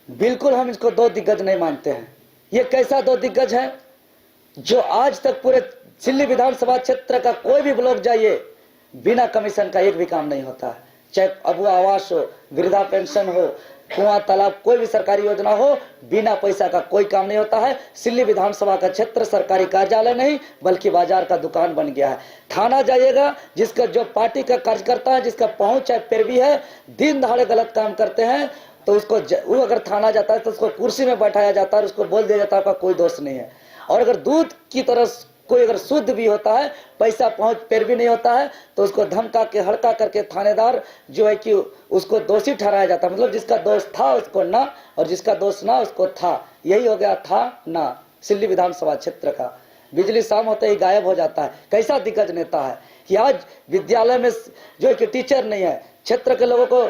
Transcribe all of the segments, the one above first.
बिल्कुल हम इसको दो दिग्गज नहीं मानते हैं। ये कैसा दो दिग्गज है जो आज तक पूरे सिल्ली विधानसभा क्षेत्र का कोई भी ब्लॉक जाइए, बिना कमीशन का एक भी काम नहीं होता है। चाहे अबू आवास हो, वृद्धा पेंशन हो, कुआं तालाब, कोई भी सरकारी योजना हो, बिना पैसा का कोई काम नहीं होता है। सिल्ली विधानसभा का क्षेत्र सरकारी कार्यालय नहीं बल्कि बाजार का दुकान बन गया है। थाना जाइएगा, जिसका जो पार्टी का कार्यकर्ता है, जिसका पहुंच चाहे पैरवी है, दिन दहाड़े गलत काम करते हैं तो उसको वो अगर थाना जाता है तो उसको कुर्सी में बैठाया जाता है और उसको बोल दिया जाता है आपका कोई दोष नहीं है। और अगर दूध की तरह कोई अगर शुद्ध भी होता है, पैसा पहुंच पैरवी नहीं होता है, तो उसको धमका के हड़का करके थानेदार जो है कि उसको दोषी ठहराया जाता है। मतलब जिसका दोष था उसको ना, और जिसका दोष ना उसको था। यही हो गया था ना सिल्ली विधानसभा क्षेत्र का। बिजली शाम होते ही गायब हो जाता है। कैसा दिग्गज नेता है कि आज विद्यालय में जो है कि टीचर नहीं है, क्षेत्र के लोगों को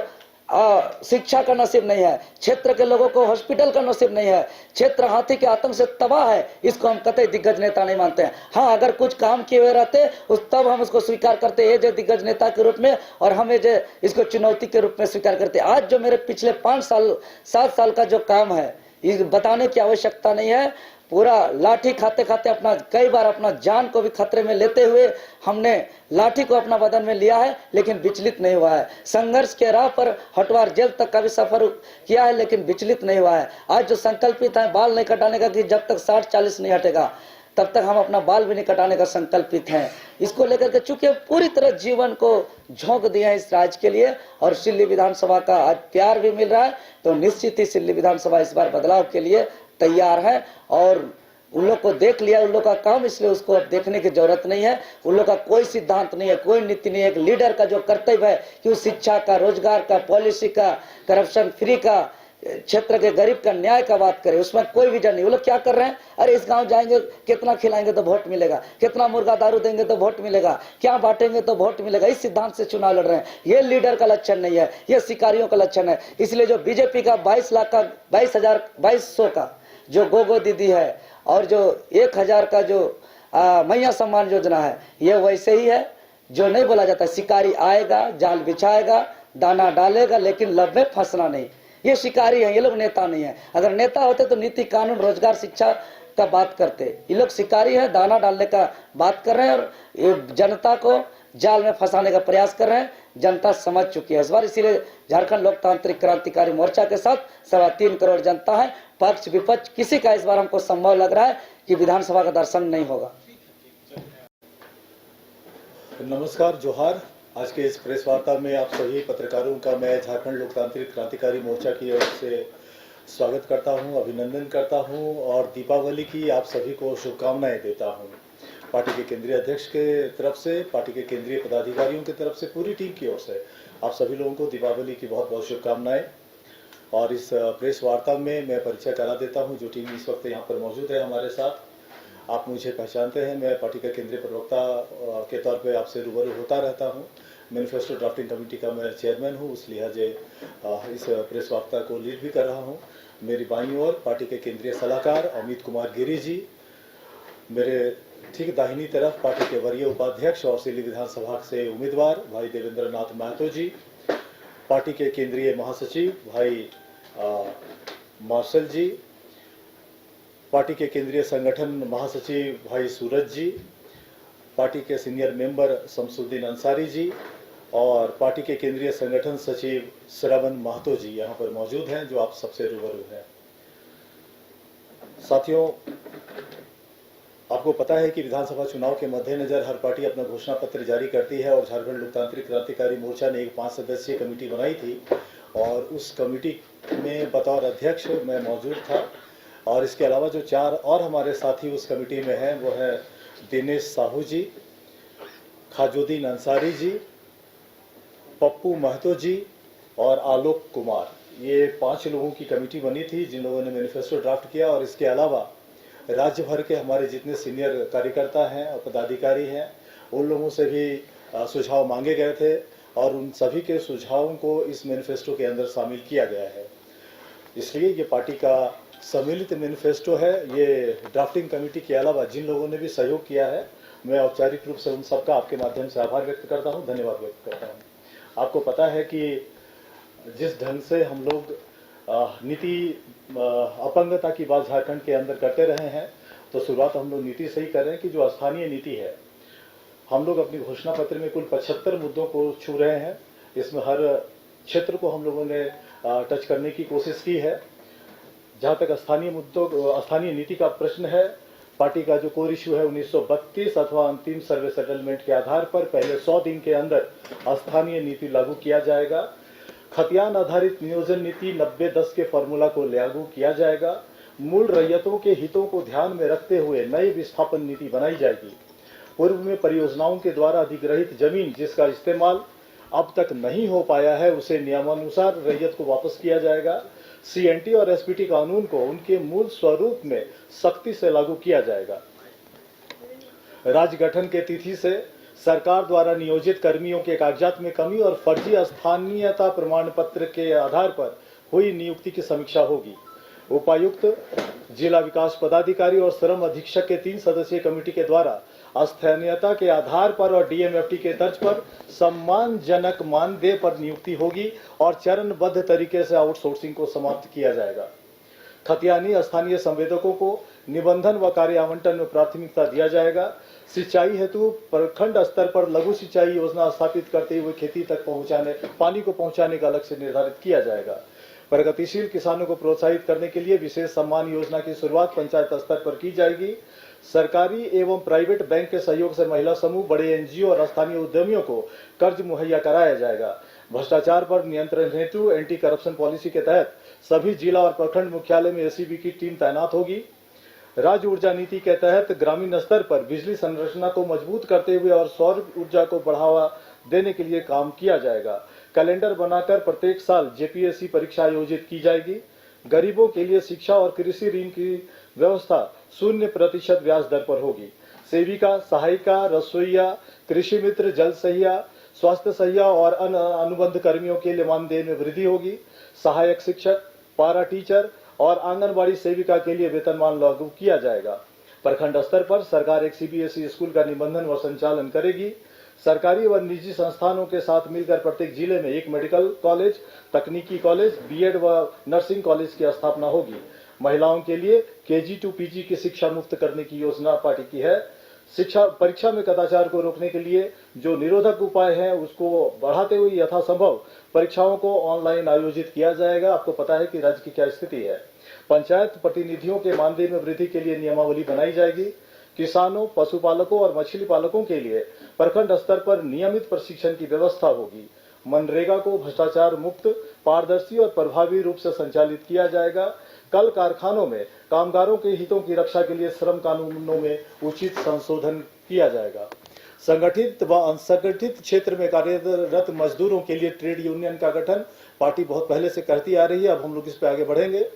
शिक्षा का नसीब नहीं है, क्षेत्र के लोगों को हॉस्पिटल का नसीब नहीं है, क्षेत्र हाथी के आतंक से तबाह है। इसको हम कतई दिग्गज नेता नहीं मानते हैं। हाँ, अगर कुछ काम किए हुए रहते तब हम उसको स्वीकार करते एज ए दिग्गज नेता के रूप में, और हम एज इसको चुनौती के रूप में स्वीकार करते। आज जो मेरे पिछले 7 साल का जो काम है, ये बताने की आवश्यकता नहीं है। पूरा लाठी खाते खाते अपना कई बार अपना जान को भी खतरे में लेते हुए हमने लाठी को अपना बदन में लिया है, लेकिन विचलित नहीं हुआ है। संघर्ष के राह पर हटवार जेल तक का भी सफर किया है, लेकिन विचलित नहीं हुआ है। आज जो संकल्पित है बाल नहीं कटाने का, कि जब तक 60-40 नहीं हटेगा तब तक हम अपना बाल भी नहीं कटाने का संकल्पित हैं। इसको लेकर के चूंकि पूरी तरह जीवन को झोंक दिया है इस राज्य के लिए, और सिल्ली विधानसभा का आज प्यार भी मिल रहा है, तो निश्चित ही सिल्ली विधानसभा इस बार बदलाव के लिए तैयार है। और उन लोग को देख लिया, उन लोग का काम, इसलिए उसको अब देखने की जरूरत नहीं है। उन लोग का कोई सिद्धांत नहीं है, कोई नीति नहीं है। एक लीडर का जो कर्तव्य है कि वो शिक्षा का, रोजगार का, पॉलिसी का, करप्शन फ्री का, क्षेत्र के गरीब का न्याय का बात करे, उसमें कोई विजन नहीं। वो लोग क्या कर रहे हैं, अरे इस गांव जाएंगे कितना खिलाएंगे तो वोट मिलेगा, कितना मुर्गा दारू देंगे तो वोट मिलेगा, क्या बांटेंगे तो वोट मिलेगा, इस सिद्धांत से चुनाव लड़ रहे हैं। ये लीडर का लक्षण नहीं है, ये शिकारियों का लक्षण है। इसलिए जो बीजेपी का 22,00,000 का जो गोगो दीदी है, और जो 1,000 का जो मैया सम्मान योजना है, ये वैसे ही है जो नहीं बोला जाता। शिकारी आएगा, जाल बिछाएगा, दाना डालेगा, लेकिन लब में फंसना नहीं। ये शिकारी है, ये लोग नेता नहीं है। अगर नेता होते तो नीति, कानून, रोजगार, शिक्षा का बात करते। ये लोग शिकारी है, दाना डालने का बात कर रहे हैं, और ये जनता को जाल में फंसाने का प्रयास कर रहे हैं। जनता समझ चुकी है इस बार। इसीलिए झारखंड लोकतांत्रिक क्रांतिकारी मोर्चा के साथ 3.25 करोड़ जनता है। पक्ष विपक्ष किसी का इस बार हमको संभव लग रहा है कि विधानसभा का दर्शन नहीं होगा। नमस्कार, जोहार। आज के इस प्रेस वार्ता में आप सभी पत्रकारों का मैं झारखंड लोकतांत्रिक क्रांतिकारी मोर्चा की ओर से स्वागत करता हूं, अभिनंदन करता हूं, और दीपावली की आप सभी को शुभकामनाएं देता हूं। पार्टी के केंद्रीय अध्यक्ष के तरफ से, पार्टी के केंद्रीय पदाधिकारियों की तरफ से, पूरी टीम की ओर से आप सभी लोगों को दीपावली की बहुत बहुत शुभकामनाएं। और इस प्रेस वार्ता में मैं परिचय करा देता हूं जो टीम इस वक्त यहाँ पर मौजूद है हमारे साथ। आप मुझे पहचानते हैं, मैं पार्टी का केंद्रीय प्रवक्ता के तौर पे आपसे रूबरू होता रहता हूं। मैनिफेस्टो ड्राफ्टिंग कमेटी का मैं चेयरमैन हूं, इस लिहाजे इस प्रेस वार्ता को लीड भी कर रहा हूं। मेरी बाईं ओर पार्टी के केंद्रीय सलाहकार अमित कुमार गिरी जी, मेरे ठीक दाहिनी तरफ पार्टी के वरीय उपाध्यक्ष और सिल्ली विधानसभा से उम्मीदवार भाई देवेंद्र नाथ महतो जी, पार्टी के केंद्रीय महासचिव भाई मार्शल जी, पार्टी के केंद्रीय संगठन महासचिव भाई सूरज जी, पार्टी के सीनियर मेंबर शमसुद्दीन अंसारी जी, और पार्टी के केंद्रीय संगठन सचिव श्रवण महतो जी यहाँ पर मौजूद हैं, जो आप सबसे रूबरू हैं। साथियों, आपको पता है कि विधानसभा चुनाव के मद्देनजर हर पार्टी अपना घोषणा पत्र जारी करती है, और झारखंड लोकतांत्रिक क्रांतिकारी मोर्चा ने एक 5 सदस्यीय कमेटी बनाई थी, और उस कमेटी में बतौर अध्यक्ष मैं मौजूद था। और इसके अलावा जो 4 और हमारे साथी उस कमेटी में हैं, वो है दिनेश साहू जी, खाजुद्दीन अंसारी जी, पप्पू महतो जी और आलोक कुमार। ये 5 लोगों की कमेटी बनी थी जिन लोगों ने मैनिफेस्टो ड्राफ्ट किया। और इसके अलावा राज्य भर के हमारे जितने सीनियर कार्यकर्ता हैं और पदाधिकारी हैं, उन लोगों से भी सुझाव मांगे गए थे, और उन सभी के सुझावों को इस मैनिफेस्टो के अंदर शामिल किया गया है। इसलिए ये पार्टी का सम्मिलित मैनिफेस्टो है। ये ड्राफ्टिंग कमेटी के अलावा जिन लोगों ने भी सहयोग किया है, मैं औपचारिक रूप से उन सबका आपके माध्यम से आभार व्यक्त करता हूं, धन्यवाद व्यक्त करता हूं। आपको पता है कि जिस ढंग से हम लोग नीति अपंगता की बात झारखंड के अंदर करते रहे हैं। तो शुरुआत हम लोग नीति से ही कर रहे हैं कि जो स्थानीय नीति है, हम लोग अपनी घोषणा पत्र में कुल 75 मुद्दों को छू रहे हैं। इसमें हर क्षेत्र को हम लोगों ने टच करने की कोशिश की है। जहां तक स्थानीय नीति का प्रश्न है, पार्टी का जो कोर इश्यू है 1932 अथवा अंतिम सर्वे सेटलमेंट के आधार पर पहले 100 दिन के अंदर स्थानीय नीति लागू किया जाएगा। खतियान आधारित नियोजन नीति 90-10 के फॉर्मूला को लागू किया जाएगा। मूल रैयतों के हितों को ध्यान में रखते हुए नई विस्थापन नीति बनाई जाएगी। पूर्व में परियोजनाओं के द्वारा अधिग्रहित जमीन जिसका इस्तेमाल अब तक नहीं हो पाया है, उसे नियमानुसार रैयत को वापस किया जाएगा। सीएनटी और एसपीटी कानून को उनके मूल स्वरूप में सख्ती से लागू किया जाएगा। राज्य गठन के तिथि से सरकार द्वारा नियोजित कर्मियों के कागजात में कमी और फर्जी स्थानीयता प्रमाण पत्र के आधार पर हुई नियुक्ति की समीक्षा होगी। उपायुक्त, जिला विकास पदाधिकारी और श्रम अधीक्षक के 3 सदस्यीय कमेटी के द्वारा स्थानीयता के आधार पर और डीएमएफटी के तर्ज पर सम्मानजनक मानदेय पर नियुक्ति होगी और चरणबद्ध तरीके से आउटसोर्सिंग को समाप्त किया जाएगा। खतियानी स्थानीय संवेदकों को निबंधन व कार्य आवंटन में प्राथमिकता दिया जाएगा। सिंचाई हेतु प्रखंड स्तर पर लघु सिंचाई योजना स्थापित करते हुए खेती तक पानी को पहुंचाने का लक्ष्य निर्धारित किया जाएगा। प्रगतिशील किसानों को प्रोत्साहित करने के लिए विशेष सम्मान योजना की शुरुआत पंचायत स्तर पर की जाएगी। सरकारी एवं प्राइवेट बैंक के सहयोग से महिला समूह, बड़े एनजीओ और स्थानीय उद्यमियों को कर्ज मुहैया कराया जाएगा। भ्रष्टाचार पर नियंत्रण हेतु एंटी करप्शन पॉलिसी के तहत सभी जिला और प्रखंड मुख्यालय में एसीबी की टीम तैनात होगी। राज्य ऊर्जा नीति के तहत ग्रामीण स्तर पर बिजली संरचना को मजबूत करते हुए और सौर ऊर्जा को बढ़ावा देने के लिए काम किया जाएगा। कैलेंडर बनाकर प्रत्येक साल जेपीएससी परीक्षा आयोजित की जाएगी। गरीबों के लिए शिक्षा और कृषि ऋण की व्यवस्था 0% ब्याज दर पर होगी। सेविका, सहायिका, रसोईया, कृषि मित्र, जल सहिया, स्वास्थ्य सहिया और अनुबंध कर्मियों के लिए मानदेय में वृद्धि होगी। सहायक शिक्षक, पारा टीचर और आंगनबाड़ी सेविका के लिए वेतनमान लागू किया जाएगा। प्रखंड स्तर पर सरकार एक सीबीएसई स्कूल का निबंधन व संचालन करेगी। सरकारी व निजी संस्थानों के साथ मिलकर प्रत्येक जिले में एक मेडिकल कॉलेज, तकनीकी कॉलेज, बीएड व नर्सिंग कॉलेज की स्थापना होगी। महिलाओं के लिए केजी टू पीजी की शिक्षा मुफ्त करने की योजना पार्टी की है। शिक्षा परीक्षा में कदाचार को रोकने के लिए जो निरोधक उपाय हैं उसको बढ़ाते हुए यथासंभव परीक्षाओं को ऑनलाइन आयोजित किया जाएगा। आपको पता है कि राज्य की क्या स्थिति है। पंचायत प्रतिनिधियों के मानदेय में वृद्धि के लिए नियमावली बनाई जाएगी। किसानों, पशुपालकों और मछली पालकों के लिए प्रखंड स्तर पर नियमित प्रशिक्षण की व्यवस्था होगी। मनरेगा को भ्रष्टाचार मुक्त, पारदर्शी और प्रभावी रूप से संचालित किया जाएगा। कल कारखानों में कामगारों के हितों की रक्षा के लिए श्रम कानूनों में उचित संशोधन किया जाएगा। संगठित व असंगठित क्षेत्र में कार्यरत मजदूरों के लिए ट्रेड यूनियन का गठन पार्टी बहुत पहले से करती आ रही है। अब हम लोग इस पे आगे बढ़ेंगे।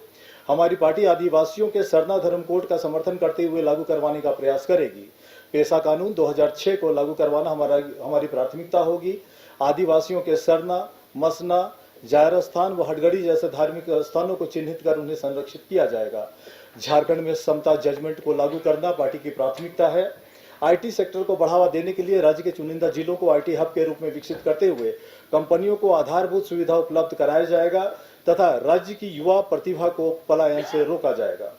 हमारी पार्टी आदिवासियों के सरना धर्म कोड का समर्थन करते हुए लागू करवाने का प्रयास करेगी। पेशा कानून 2006 को लागू करवाना हमारी प्राथमिकता होगी। आदिवासियों के सरना, मसना, जायर स्थान व हटगड़ी जैसे धार्मिक स्थानों को चिन्हित कर उन्हें संरक्षित किया जाएगा। झारखंड में समता जजमेंट को लागू करना पार्टी की प्राथमिकता है। आईटी सेक्टर को बढ़ावा देने के लिए राज्य के चुनिंदा जिलों को आईटी हब के रूप में विकसित करते हुए कंपनियों को आधारभूत सुविधा उपलब्ध कराया जाएगा तथा राज्य की युवा प्रतिभा को पलायन से रोका जाएगा।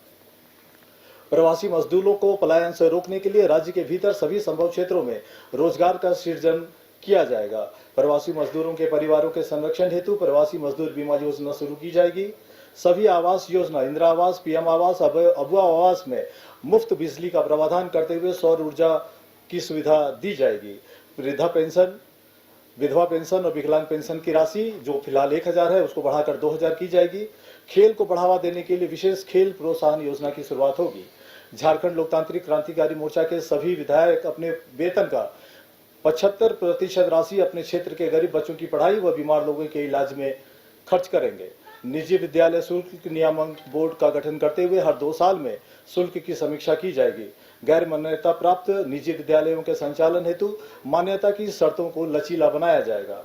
प्रवासी मजदूरों को पलायन से रोकने के लिए राज्य के भीतर सभी संभव क्षेत्रों में रोजगार का सृजन किया जाएगा। प्रवासी मजदूरों के परिवारों के संरक्षण हेतु प्रवासी मजदूर बीमा योजना शुरू की जाएगी। सभी आवास योजना, इंदिरा आवास, पीएम आवास, अबुआ आवास में मुफ्त बिजली का प्रावधान करते हुए सौर ऊर्जा की सुविधा दी जाएगी। वृद्धा पेंशन, विधवा पेंशन और विकलांग पेंशन की राशि जो फिलहाल 1000 है उसको बढ़ाकर 2000 की जाएगी। खेल को बढ़ावा देने के लिए विशेष खेल प्रोत्साहन योजना की शुरुआत होगी। झारखंड लोकतांत्रिक क्रांतिकारी मोर्चा के सभी विधायक अपने वेतन का 75% राशि अपने क्षेत्र के गरीब बच्चों की पढ़ाई व बीमार लोगों के इलाज में खर्च करेंगे। निजी विद्यालय शुल्क नियामक बोर्ड का गठन करते हुए हर 2 साल में शुल्क की समीक्षा की जाएगी। गैर मान्यता प्राप्त निजी विद्यालयों के संचालन हेतु मान्यता की शर्तों को लचीला बनाया जाएगा।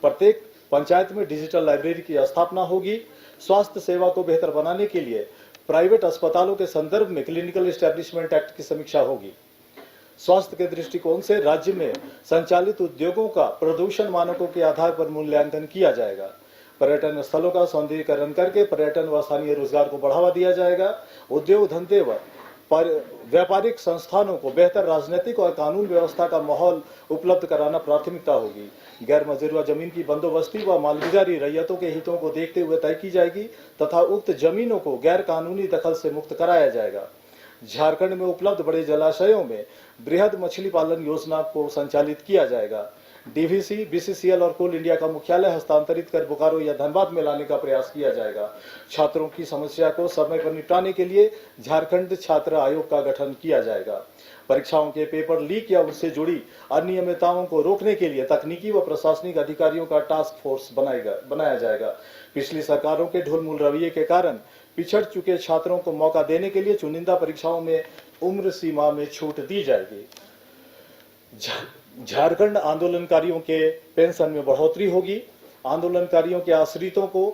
प्रत्येक पंचायत में डिजिटल लाइब्रेरी की स्थापना होगी। स्वास्थ्य सेवा को बेहतर बनाने के लिए प्राइवेट अस्पतालों के संदर्भ में क्लिनिकल एस्टैब्लिशमेंट एक्ट की समीक्षा होगी। स्वास्थ्य के दृष्टिकोण से राज्य में संचालित उद्योगों का प्रदूषण मानकों के आधार पर मूल्यांकन किया जाएगा। पर्यटन स्थलों का सौंदर्यीकरण करके पर्यटन व स्थानीय रोजगार को बढ़ावा दिया जाएगा। उद्योग धंधे व व्यापारिक संस्थानों को बेहतर राजनीतिक और कानून व्यवस्था का माहौल उपलब्ध कराना प्राथमिकता होगी। गैर मंजूर जमीन की बंदोबस्ती व मालगुजारी रैयतों के हितों को देखते हुए तय की जाएगी तथा उक्त जमीनों को गैर कानूनी दखल से मुक्त कराया जाएगा। झारखंड में उपलब्ध बड़े जलाशयों में बृहद मछली पालन योजना को संचालित किया जाएगा। डीवीसी, बीसीसीएल और कोल इंडिया का मुख्यालय हस्तांतरित कर बोकारो या धनबाद में लाने का प्रयास किया जाएगा। छात्रों की समस्या को समय पर निपटाने के लिए झारखंड छात्र आयोग का गठन किया जाएगा। परीक्षाओं के पेपर लीक या उससे जुड़ी अनियमितताओं को रोकने के लिए तकनीकी व प्रशासनिक अधिकारियों का टास्क फोर्स बनाया जाएगा। पिछली सरकारों के ढुलमुल रवैये के कारण पिछड़ चुके छात्रों को मौका देने के लिए चुनिंदा परीक्षाओं में उम्र सीमा में छूट दी जाएगी। झारखंड आंदोलनकारियों के पेंशन में बढ़ोतरी होगी। आंदोलनकारियों के आश्रितों को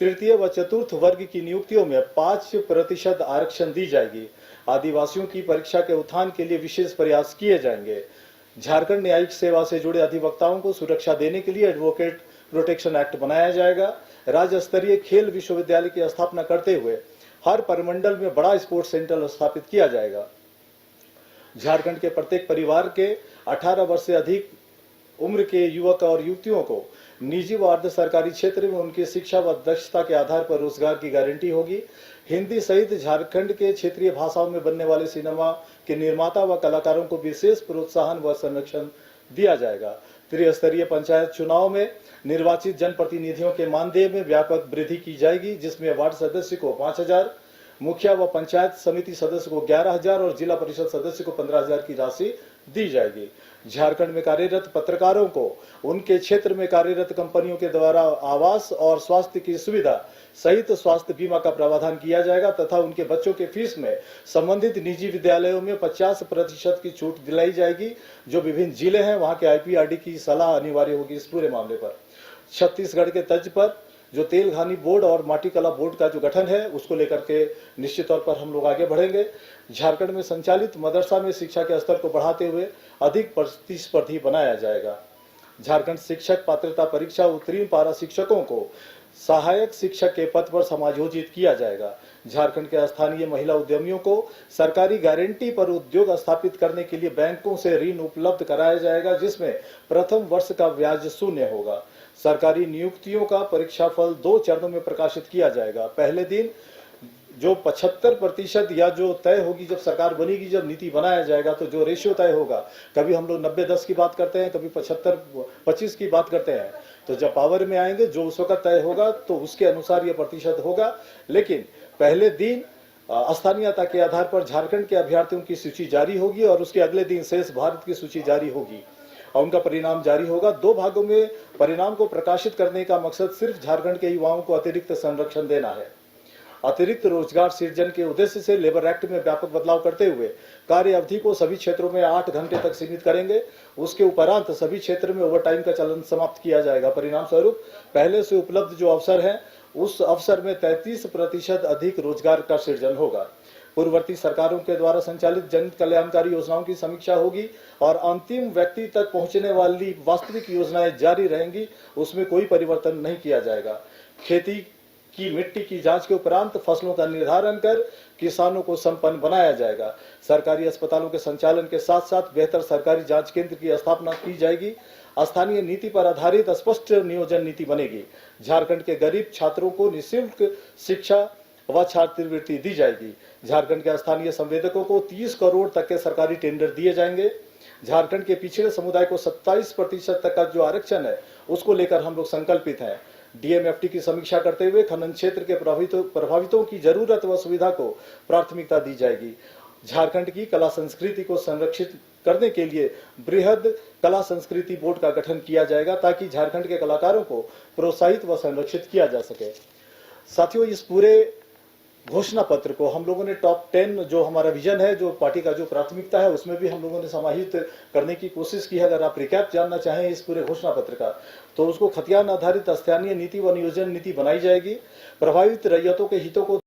तृतीय व चतुर्थ वर्ग की नियुक्तियों में 5% आरक्षण दी जाएगी। आदिवासियों की परीक्षा के उत्थान के लिए विशेष प्रयास किए जाएंगे। झारखंड न्यायिक सेवा से जुड़े अधिवक्ताओं को सुरक्षा देने के लिए एडवोकेट प्रोटेक्शन एक्ट बनाया जाएगा। राज्य स्तरीय खेल विश्वविद्यालय की स्थापना करते हुए हर परिमंडल में बड़ा स्पोर्ट्स सेंटर स्थापित किया जाएगा। झारखंड के प्रत्येक परिवार के 18 वर्ष से अधिक उम्र के युवक और युवतियों को निजी व अर्ध सरकारी क्षेत्र में उनकी शिक्षा व दक्षता के आधार पर रोजगार की गारंटी होगी। हिंदी सहित झारखंड के क्षेत्रीय भाषाओं में बनने वाले सिनेमा के निर्माता व कलाकारों को विशेष प्रोत्साहन व संरक्षण दिया जाएगा। त्रिस्तरीय पंचायत चुनाव में निर्वाचित जनप्रतिनिधियों के मानदेय में व्यापक वृद्धि की जाएगी, जिसमें वार्ड सदस्य को 5,000, मुखिया व पंचायत समिति सदस्य को 11,000 और जिला परिषद सदस्य को 15,000 की राशि दी जाएगी। झारखंड में कार्यरत पत्रकारों को उनके क्षेत्र में कार्यरत कंपनियों के द्वारा आवास और स्वास्थ्य की सुविधा सहित स्वास्थ्य बीमा का प्रावधान किया जाएगा तथा उनके बच्चों के फीस में संबंधित निजी विद्यालयों में 50% की छूट दिलाई जाएगी। जो विभिन्न जिले हैं वहां के IPRD की सलाह अनिवार्य होगी इस पूरे मामले पर। छत्तीसगढ़ के तर्ज पर जो तेल घानी बोर्ड और माटी कला बोर्ड का जो गठन है उसको लेकर के निश्चित तौर पर हम लोग आगे बढ़ेंगे। झारखंड में संचालित मदरसा में शिक्षा के स्तर को बढ़ाते हुए अधिक प्रतिस्पर्धी बनाया जाएगा। झारखंड शिक्षक पात्रता परीक्षा उत्तीर्ण पारा शिक्षकों को सहायक शिक्षक के पद पर समायोजित किया जाएगा। झारखंड के स्थानीय महिला उद्यमियों को सरकारी गारंटी पर उद्योग स्थापित करने के लिए बैंकों से ऋण उपलब्ध कराया जाएगा, जिसमें प्रथम वर्ष का ब्याज शून्य होगा। सरकारी नियुक्तियों का परीक्षाफल 2 चरणों में प्रकाशित किया जाएगा। पहले दिन जो 75% या जो तय होगी, जब सरकार बनेगी, जब नीति बनाया जाएगा तो जो रेशियो तय होगा, कभी हम लोग 90-10 की बात करते हैं, कभी 75-25 की बात करते हैं, तो जब पावर में आएंगे जो उस वक्त तय होगा तो उसके अनुसार ये प्रतिशत होगा। लेकिन पहले दिन स्थानीयता के आधार पर झारखंड के अभ्यर्थियों की सूची जारी होगी और उसके अगले दिन शेष भारत की सूची जारी होगी और उनका परिणाम जारी होगा। 2 भागों में परिणाम को प्रकाशित करने का मकसद सिर्फ झारखंड के युवाओं को अतिरिक्त संरक्षण देना है। अतिरिक्त रोजगार सृजन के उद्देश्य से लेबर एक्ट में व्यापक बदलाव करते हुए कार्य अवधि को सभी क्षेत्रों में 8 घंटे तक सीमित करेंगे। उसके उपरांत सभी क्षेत्र में ओवरटाइम का चलन समाप्त किया जाएगा। परिणाम स्वरूप पहले से उपलब्ध जो अवसर है उस अवसर में 33% अधिक रोजगार का सृजन होगा। पूर्ववर्ती सरकारों के द्वारा संचालित जन कल्याणकारी योजनाओं की समीक्षा होगी और अंतिम व्यक्ति तक पहुंचने वाली वास्तविक योजनाएं जारी रहेंगी, उसमें कोई परिवर्तन नहीं किया जाएगा। खेती की मिट्टी की जांच के उपरांत फसलों का निर्धारण कर किसानों को संपन्न बनाया जाएगा। सरकारी अस्पतालों के संचालन के साथ साथ बेहतर सरकारी जांच केंद्र की स्थापना की जाएगी। स्थानीय नीति पर आधारित स्पष्ट नियोजन नीति बनेगी। झारखंड के गरीब छात्रों को निःशुल्क शिक्षा व छात्रवृत्ति दी जाएगी। झारखंड के स्थानीय संवेदकों को 30 करोड़ तक के सरकारी टेंडर दिए जाएंगे। झारखंड के पिछड़े समुदाय को 27% तक का जो आरक्षण है उसको लेकर हम लोग संकल्पित हैं। DMFT की समीक्षा करते हुए खनन क्षेत्र के प्रभावितों की जरूरत व सुविधा को प्राथमिकता दी जाएगी। झारखंड की कला संस्कृति को संरक्षित करने के लिए बृहद कला संस्कृति बोर्ड का गठन किया जाएगा ताकि झारखंड के कलाकारों को प्रोत्साहित व संरक्षित किया जा सके। साथियों, इस पूरे घोषणा पत्र को हम लोगों ने टॉप 10 जो हमारा विजन है, जो पार्टी का जो प्राथमिकता है, उसमें भी हम लोगों ने समाहित करने की कोशिश की है। अगर आप रिकैप जानना चाहें इस पूरे घोषणा पत्र का, तो उसको खतियान आधारित स्थानीय नीति व नियोजन नीति बनाई जाएगी। प्रभावित रैयतों के हितों को